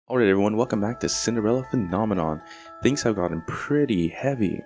Alright everyone, welcome back to Cinderella Phenomenon. Things have gotten pretty heavy.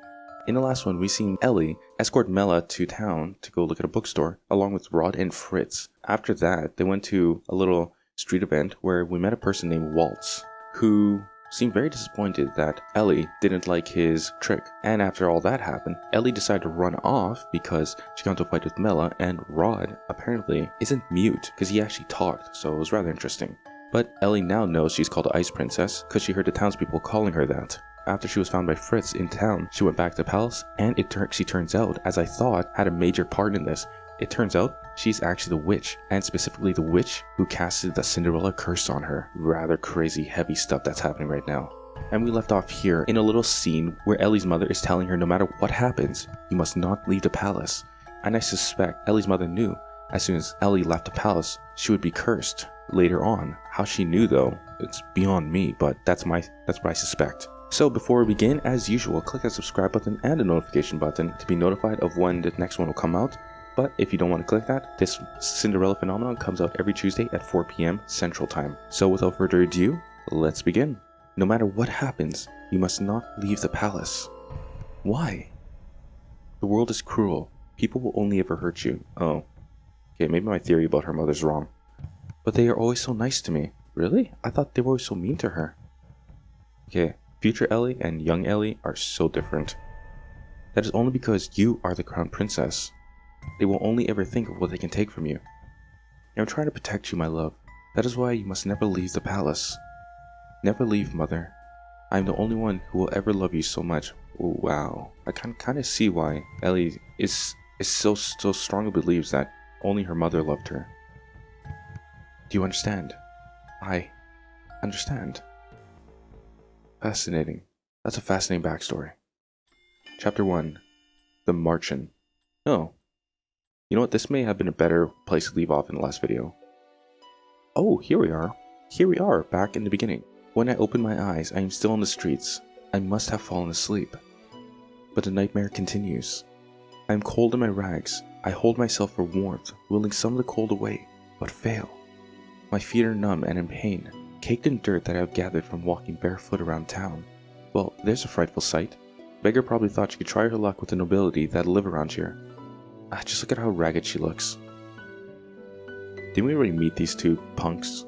In the last one, we seen Elly escort Mela to town to go look at a bookstore, along with Rod and Fritz. After that, they went to a little street event where we met a person named Waltz, who seemed very disappointed that Elly didn't like his trick. And after all that happened, Elly decided to run off because she got into a fight with Mela, and Rod apparently isn't mute because he actually talked, so it was rather interesting. But Elly now knows she's called the Ice Princess because she heard the townspeople calling her that. After she was found by Fritz in town, she went back to the palace, and she turns out, as I thought, had a major part in this. It turns out she's actually the witch, and specifically the witch who casted the Cinderella Curse on her. Rather crazy, heavy stuff that's happening right now. And we left off here in a little scene where Elly's mother is telling her no matter what happens, you must not leave the palace. And I suspect Elly's mother knew as soon as Elly left the palace, she would be cursed. Later on, how she knew though, it's beyond me, but that's what I suspect. So before we begin, as usual, click that subscribe button and the notification button to be notified of when the next one will come out. But if you don't want to click that, this Cinderella Phenomenon comes out every Tuesday at 4 PM Central Time. So without further ado, let's begin. No matter what happens, you must not leave the palace. Why? The world is cruel. People will only ever hurt you. Oh. Okay, maybe my theory about her mother's wrong. But they are always so nice to me. Really? I thought they were always so mean to her. Okay, future Elly and young Elly are so different. That is only because you are the crown princess. They will only ever think of what they can take from you. I'm trying to protect you, my love. That is why you must never leave the palace. Never leave, mother. I am the only one who will ever love you so much. Oh, wow. I can kind of see why Elly is so strongly believes that only her mother loved her. Do you understand? I understand. Fascinating. That's a fascinating backstory. Chapter 1. The Marcin. Oh. You know what? This may have been a better place to leave off in the last video. Oh, here we are. Here we are, back in the beginning. When I open my eyes, I am still on the streets. I must have fallen asleep. But the nightmare continues. I am cold in my rags. I hold myself for warmth, willing some of the cold away, but fail. My feet are numb and in pain, caked in dirt that I have gathered from walking barefoot around town. Well, there's a frightful sight. Beggar probably thought she could try her luck with the nobility that live around here. Just look at how ragged she looks. Didn't we already meet these two punks?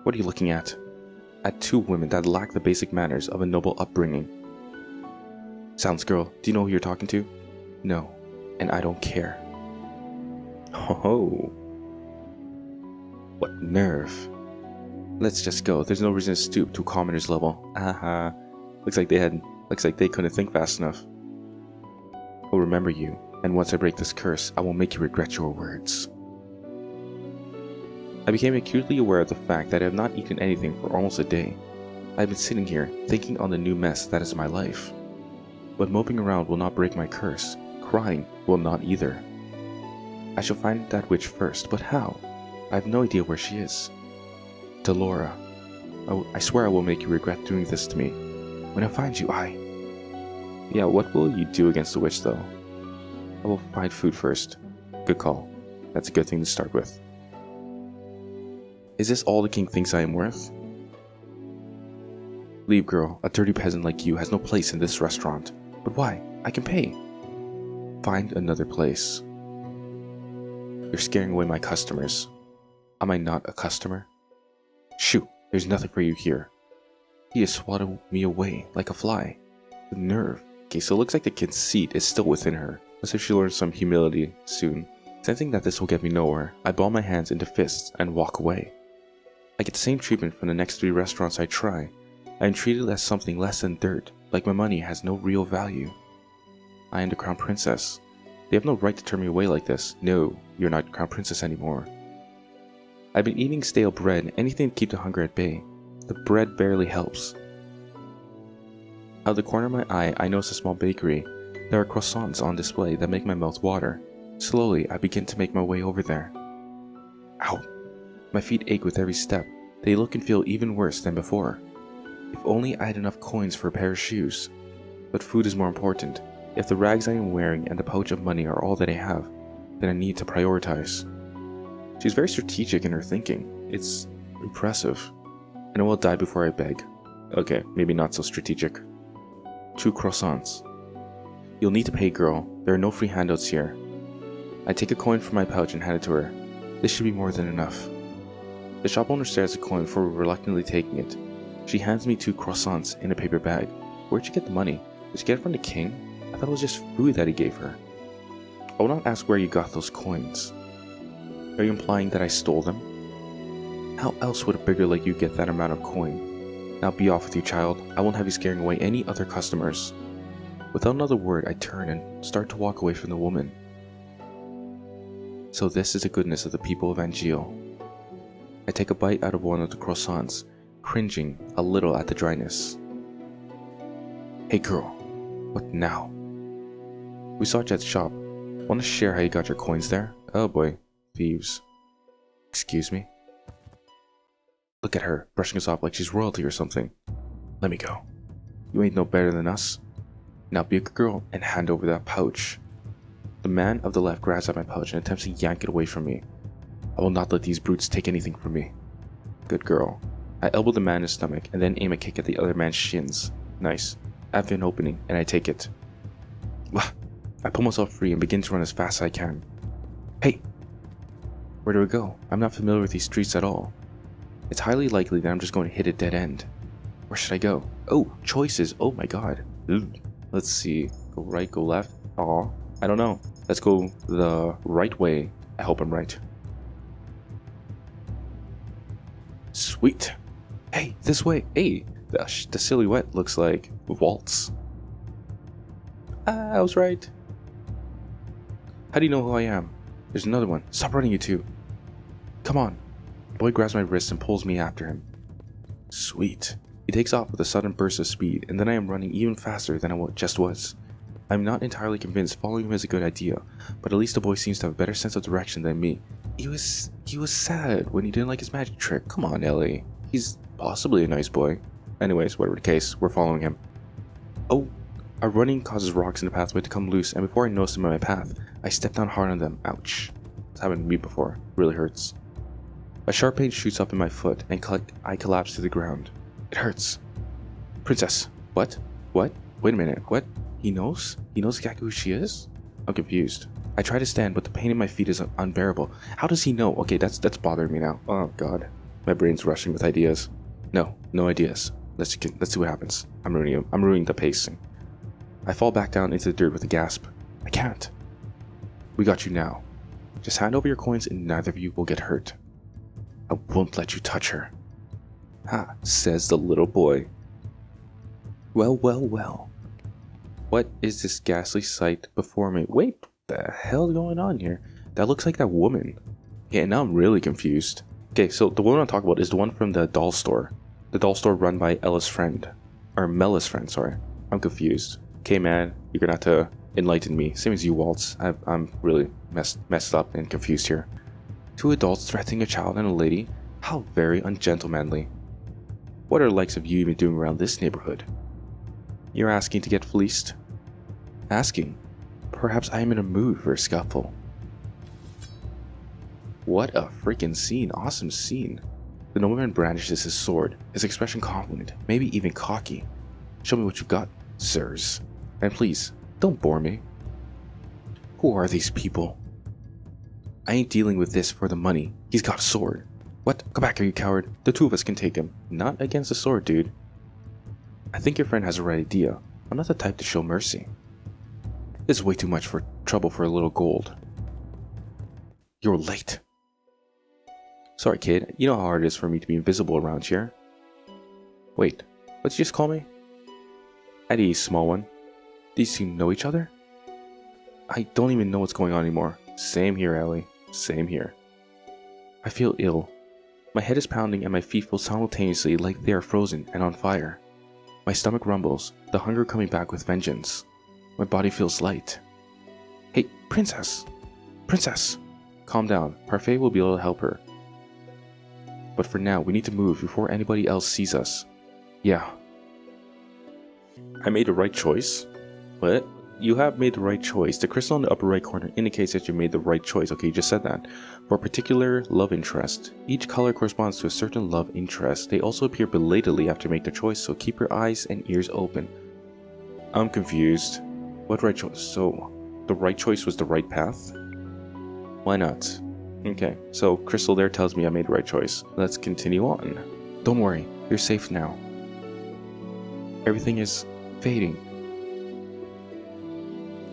What are you looking at? At two women that lack the basic manners of a noble upbringing. Silence, girl. Do you know who you're talking to? No, and I don't care. Oh, what nerve. Let's just go. There's no reason to stoop to a commoner's level. Haha. Looks like they couldn't think fast enough. I'll remember you, and once I break this curse, I will make you regret your words. I became acutely aware of the fact that I have not eaten anything for almost a day. I have been sitting here, thinking on the new mess that is my life. But moping around will not break my curse. Crying will not either. I shall find that witch first, but how? I have no idea where she is. Delora. I swear I will make you regret doing this to me. When I find you, Yeah, what will you do against the witch though? I will find food first. Good call. That's a good thing to start with. Is this all the king thinks I am worth? Leave, girl. A dirty peasant like you has no place in this restaurant. But why? I can pay. Find another place. You're scaring away my customers. Am I not a customer? Shoot, there's nothing for you here. He just swatted me away like a fly. The nerve. Okay, so it looks like the conceit is still within her. As if she learns some humility soon. Sensing that this will get me nowhere, I ball my hands into fists and walk away. I get the same treatment from the next 3 restaurants I try. I am treated as something less than dirt, like my money has no real value. I am the crown princess. They have no right to turn me away like this. No, you're not crown princess anymore. I've been eating stale bread, anything to keep the hunger at bay. The bread barely helps. Out of the corner of my eye, I notice a small bakery. There are croissants on display that make my mouth water. Slowly, I begin to make my way over there. Ow! My feet ache with every step. They look and feel even worse than before. If only I had enough coins for a pair of shoes. But food is more important. If the rags I am wearing and the pouch of money are all that I have, then I need to prioritize. She's very strategic in her thinking. It's impressive. And I will die before I beg. Okay, maybe not so strategic. 2 croissants. You'll need to pay, girl. There are no free handouts here. I take a coin from my pouch and hand it to her. This should be more than enough. The shop owner stares at the coin before reluctantly taking it. She hands me 2 croissants in a paper bag. Where'd you get the money? Did you get it from the king? I thought it was just food that he gave her. I will not ask where you got those coins. Are you implying that I stole them? How else would a beggar like you get that amount of coin? Now be off with you, child. I won't have you scaring away any other customers. Without another word, I turn and start to walk away from the woman. So this is the goodness of the people of Angeal. I take a bite out of one of the croissants, cringing a little at the dryness. Hey girl, what now? We saw you at the shop. Want to share how you got your coins there? Oh boy, thieves. Excuse me? Look at her, brushing us off like she's royalty or something. Let me go. You ain't no better than us. Now be a good girl and hand over that pouch. The man of the left grabs at my pouch and attempts to yank it away from me. I will not let these brutes take anything from me. Good girl. I elbow the man in his stomach and then aim a kick at the other man's shins. Nice. I have an opening and I take it. I pull myself free and begin to run as fast as I can. Hey! Where do we go? I'm not familiar with these streets at all. It's highly likely that I'm just going to hit a dead end. Where should I go? Oh, choices. Oh my god. Let's see. Go right, go left. Aw, I don't know. Let's go the right way. I hope I'm right. Sweet. Hey, this way. Hey, the silhouette looks like Waltz. I was right. How do you know who I am? There's another one. Stop running, you two. Come on. The boy grabs my wrist and pulls me after him. Sweet. He takes off with a sudden burst of speed, and then I am running even faster than I just was. I'm not entirely convinced following him is a good idea, but at least the boy seems to have a better sense of direction than me. He was sad when he didn't like his magic trick. Come on, Elly. He's possibly a nice boy. Anyways, whatever the case, we're following him. Oh, our running causes rocks in the pathway to come loose, and before I notice them in my path, I step down hard on them. Ouch. This happened to me before. Really hurts. A sharp pain shoots up in my foot, and I collapse to the ground. It hurts. Princess. What? What? Wait a minute. What? He knows? He knows exactly who she is? I'm confused. I try to stand, but the pain in my feet is unbearable. How does he know? Okay, that's bothering me now. Oh god. My brain's rushing with ideas. No ideas. Let's see what happens. I'm ruining the pacing. I fall back down into the dirt with a gasp. I can't. We got you now. Just hand over your coins and neither of you will get hurt. I won't let you touch her. Ha, says the little boy. Well. What is this ghastly sight before me? Wait, what the hell is going on here? That looks like that woman. Yeah, now I'm really confused. Okay, so the woman I'm talking about is the one from the doll store. The doll store run by Ella's friend. Or Mella's friend, sorry. I'm confused. Okay, man, you're gonna have to enlighten me. Same as you, Waltz. I'm really messed up and confused here. 2 adults threatening a child and a lady? How very ungentlemanly. What are the likes of you even doing around this neighborhood? You're asking to get fleeced? Asking? Perhaps I am in a mood for a scuffle. What a freaking scene. Awesome scene. The nobleman brandishes his sword, his expression confident, maybe even cocky. Show me what you've got, sirs. And please, don't bore me. Who are these people? I ain't dealing with this for the money. He's got a sword. What? Come back here, you coward. The 2 of us can take him. Not against the sword, dude. I think your friend has the right idea. I'm not the type to show mercy. This is way too much trouble for a little gold. You're late. Sorry, kid. You know how hard it is for me to be invisible around here. Wait, what'd you just call me? Eddie, small one. These 2 know each other? I don't even know what's going on anymore. Same here, Elly. Same here. I feel ill. My head is pounding and my feet feel simultaneously like they are frozen and on fire. My stomach rumbles, the hunger coming back with vengeance. My body feels light. Hey, princess! Princess! Calm down. Parfait will be able to help her. But for now, we need to move before anybody else sees us. Yeah. I made the right choice? What? You have made the right choice. The crystal in the upper right corner indicates that you made the right choice. Okay, you just said that. For a particular love interest. Each color corresponds to a certain love interest. They also appear belatedly after you make their choice, so keep your eyes and ears open. I'm confused. What right choice? So, the right choice was the right path? Why not? Okay, so crystal there tells me I made the right choice. Let's continue on. Don't worry, you're safe now. Everything is fading.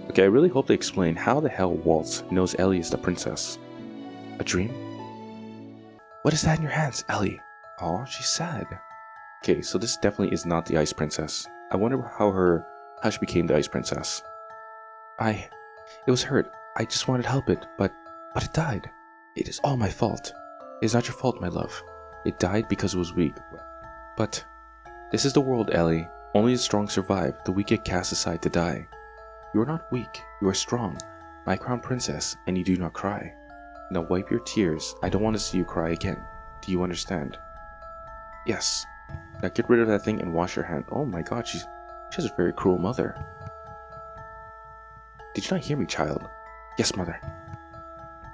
Okay, I really hope they explain how the hell Waltz knows Elly is the princess. A dream? What is that in your hands, Elly? Aw, she's sad. Okay, so this definitely is not the Ice Princess. I wonder how she became the Ice Princess. It was hurt. I just wanted to help it, but it died. It is all my fault. It is not your fault, my love. It died because it was weak. But this is the world, Elly. Only the strong survive. The weak get cast aside to die. You are not weak, you are strong, my crown princess, and you do not cry. Now wipe your tears, I don't want to see you cry again. Do you understand? Yes. Now get rid of that thing and wash your hand. Oh my god, she has a very cruel mother. Did you not hear me, child? Yes, mother.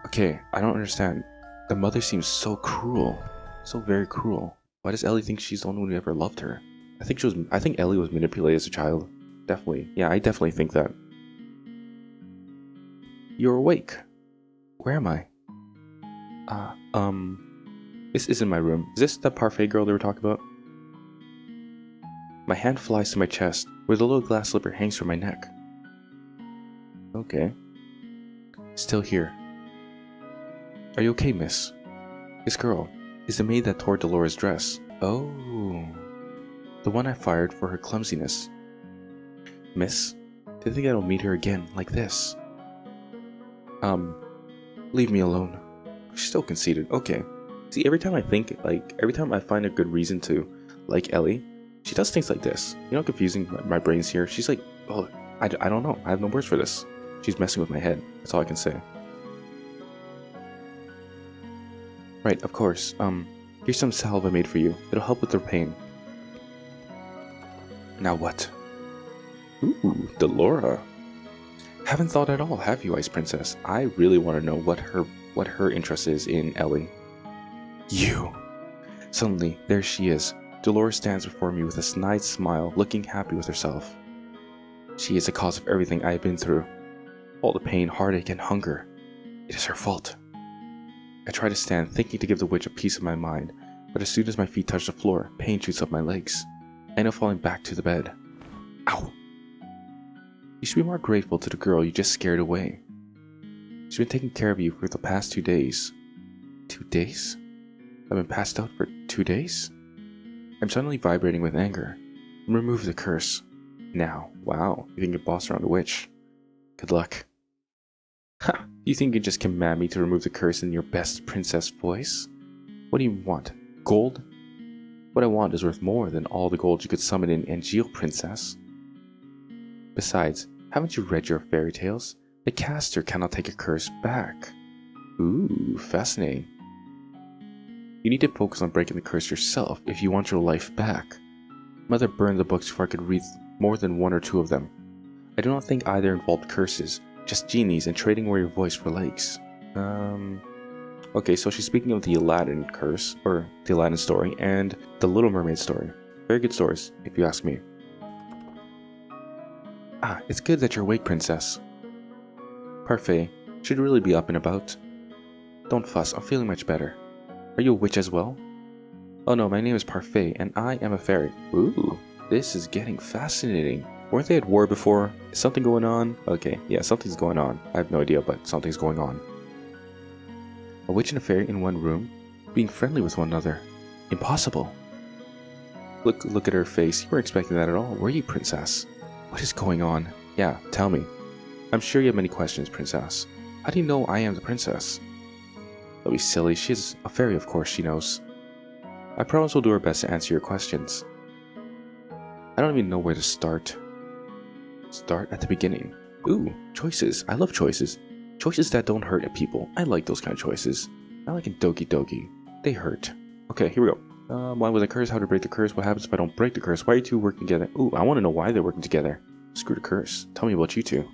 Okay, I don't understand. The mother seems so cruel. So very cruel. Why does Elly think she's the only one who ever loved her? I think Elly was manipulated as a child. Definitely. Yeah, I definitely think that. You're awake. Where am I? This isn't my room. Is this the parfait girl they were talking about? My hand flies to my chest, where the little glass slipper hangs from my neck. Okay. Still here. Are you okay, miss? This girl is the maid that tore Dolores' dress. Oh. The one I fired for her clumsiness. Miss, to think I don't meet her again like this. Leave me alone. She's so conceited. Okay. See, every time I find a good reason to like Elly, she does things like this. You know how confusing my brain's here? She's like, oh, I don't know. I have no words for this. She's messing with my head. That's all I can say. Right, of course. Here's some salve I made for you. It'll help with their pain. Now what? Ooh, Delora. Haven't thought at all, have you, Ice Princess? I really want to know what her interest is in Elly. You! Suddenly, there she is. Dolores stands before me with a snide smile, looking happy with herself. She is the cause of everything I have been through. All the pain, heartache, and hunger. It is her fault. I try to stand, thinking to give the witch a piece of my mind, but as soon as my feet touch the floor, pain shoots up my legs. I end up falling back to the bed. Ow! You should be more grateful to the girl you just scared away. She's been taking care of you for the past 2 days. 2 days? I've been passed out for 2 days? I'm suddenly vibrating with anger. Remove the curse. Now. Wow, you think you boss around a witch. Good luck. Ha! You think you can just command me to remove the curse in your best princess voice? What do you want? Gold? What I want is worth more than all the gold you could summon in Angeal, princess. Besides, haven't you read your fairy tales? The caster cannot take a curse back. Ooh, fascinating. You need to focus on breaking the curse yourself if you want your life back. Mother burned the books before I could read more than 1 or 2 of them. I do not think either involved curses, just genies and trading away your voice for legs. Okay, so she's speaking of the Aladdin curse, or the Aladdin story, and the Little Mermaid story. Very good stories, if you ask me. Ah, it's good that you're awake, princess. Parfait, should really be up and about. Don't fuss, I'm feeling much better. Are you a witch as well? Oh no, my name is Parfait, and I am a fairy. Ooh, this is getting fascinating. Weren't they at war before? Is something going on? Okay, yeah, something's going on. I have no idea, but something's going on. A witch and a fairy in one room, being friendly with one another. Impossible. Look at her face. You weren't expecting that at all, were you, princess? What is going on? Yeah, tell me. I'm sure you have many questions, princess. How do you know I am the princess? Don't be silly. She is a fairy, of course she knows. I promise we'll do our best to answer your questions. I don't even know where to start. Start at the beginning. Ooh, choices. I love choices. Choices that don't hurt people. I like those kind of choices. I like a Doki Doki. They hurt. Okay, here we go. Why was a curse? How to break the curse? What happens if I don't break the curse? Why are you two working together? Ooh, I want to know why they're working together. Screw the curse. Tell me about you two.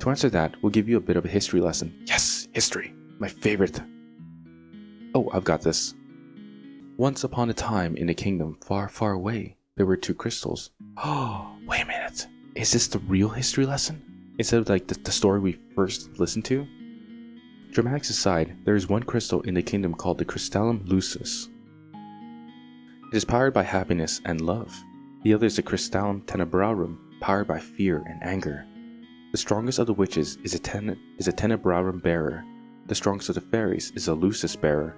To answer that, we'll give you a bit of a history lesson. Yes, history. My favorite. Oh, I've got this. Once upon a time in a kingdom far, far away, there were two crystals. Oh, wait a minute. Is this the real history lesson? Instead of like the story we first listened to? Dramatics aside, there is one crystal in the kingdom called the Crystallum Lucis. It is powered by happiness and love. The other is the Crystallum Tenebrarum, powered by fear and anger. The strongest of the witches is a Tenebrarum bearer. The strongest of the fairies is a Lucis bearer.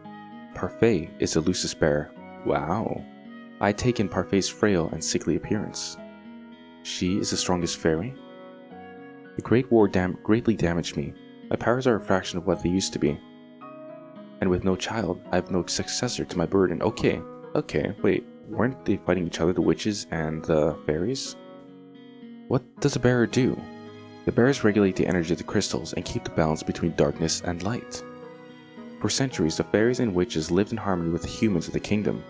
Parfait is a Lucis bearer. Wow. I take in Parfait's frail and sickly appearance. She is the strongest fairy? The Great War greatly damaged me. My powers are a fraction of what they used to be. And with no child, I have no successor to my burden. Okay, wait. Weren't they fighting each other, the witches and the fairies? What does a bearer do? The bearers regulate the energy of the crystals and keep the balance between darkness and light. For centuries, the fairies and witches lived in harmony with the humans of the kingdom,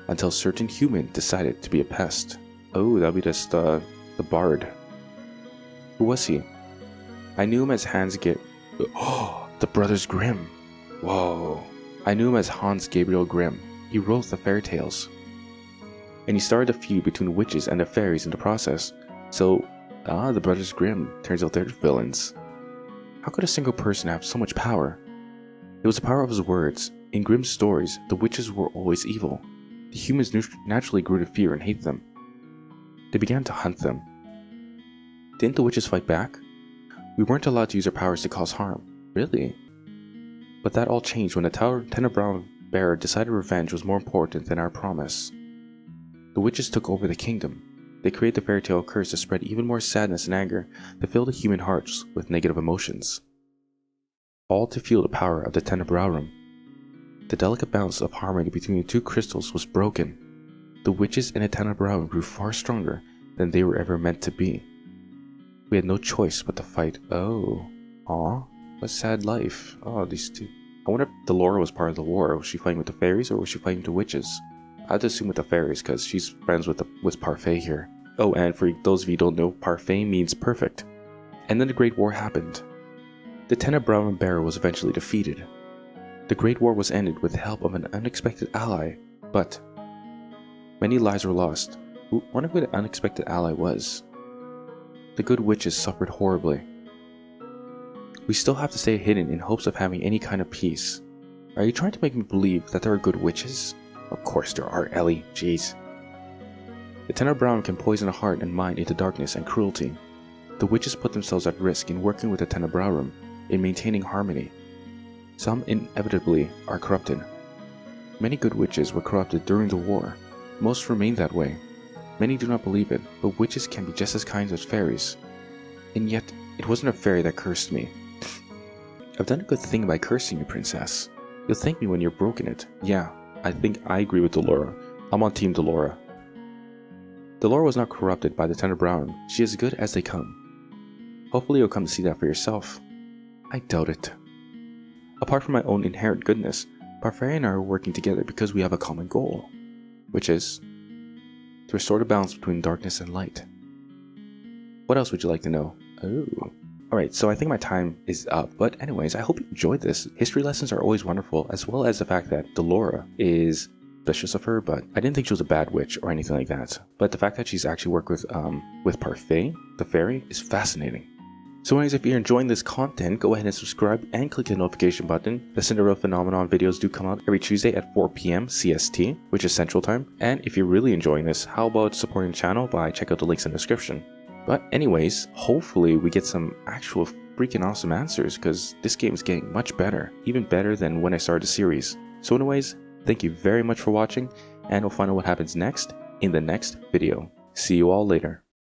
until certain human decided to be a pest. Oh, that'll be just the bard. Who was he? I knew him as Oh, the Brothers Grimm. Whoa. I knew him as Hans Gabriel Grimm. He wrote the fairy tales. And he started a feud between witches and the fairies in the process. So, the Brothers Grimm, turns out they're the villains. How could a single person have so much power? It was the power of his words. In Grimm's stories, the witches were always evil. The humans naturally grew to fear and hate them. They began to hunt them. Didn't the witches fight back? We weren't allowed to use our powers to cause harm. Really? But that all changed when the Tenebrarum bearer decided revenge was more important than our promise. The witches took over the kingdom. They created the fairy tale curse to spread even more sadness and anger to fill the human hearts with negative emotions. All to fuel the power of the Tenebrarum. The delicate balance of harmony between the two crystals was broken. The witches and the Tenebrarum grew far stronger than they were ever meant to be. We had no choice but to fight. Oh, aw, what a sad life. Oh, these two. I wonder if Delora was part of the war. Was she fighting with the fairies or was she fighting the witches? I have to assume with the fairies because she's friends with Parfait here. Oh, and for those of you who don't know, Parfait means perfect. And then the Great War happened. The Tenebrarum bearer was eventually defeated. The Great War was ended with the help of an unexpected ally, but many lives were lost. Wonder who the unexpected ally was. The good witches suffered horribly. We still have to stay hidden in hopes of having any kind of peace. Are you trying to make me believe that there are good witches? Of course there are, Elly. Jeez. The Tenebrarum can poison a heart and mind into darkness and cruelty. The witches put themselves at risk in working with the Tenebrarum, in maintaining harmony. Some inevitably are corrupted. Many good witches were corrupted during the war. Most remain that way. Many do not believe it, but witches can be just as kind as fairies. And yet, it wasn't a fairy that cursed me. I've done a good thing by cursing you, princess. You'll thank me when you're broken it. Yeah, I think I agree with Delora. I'm on Team Delora. Delora was not corrupted by the Tenebrarum. She is as good as they come. Hopefully you'll come to see that for yourself. I doubt it. Apart from my own inherent goodness, Parfait and I are working together because we have a common goal, which is to restore the balance between darkness and light. What else would you like to know? Oh. Alright, so I think my time is up, but anyways, I hope you enjoyed this. History lessons are always wonderful, as well as the fact that Delora is suspicious of her, but I didn't think she was a bad witch or anything like that. But the fact that she's actually worked with Parfait, the fairy, is fascinating. So anyways, if you're enjoying this content, go ahead and subscribe and click the notification button. The Cinderella Phenomenon videos do come out every Tuesday at 4 PM CST, which is Central Time. And if you're really enjoying this, how about supporting the channel by checking out the links in the description. But anyways, hopefully we get some actual freaking awesome answers, because this game is getting much better, even better than when I started the series. So anyways, thank you very much for watching, and we'll find out what happens next in the next video. See you all later.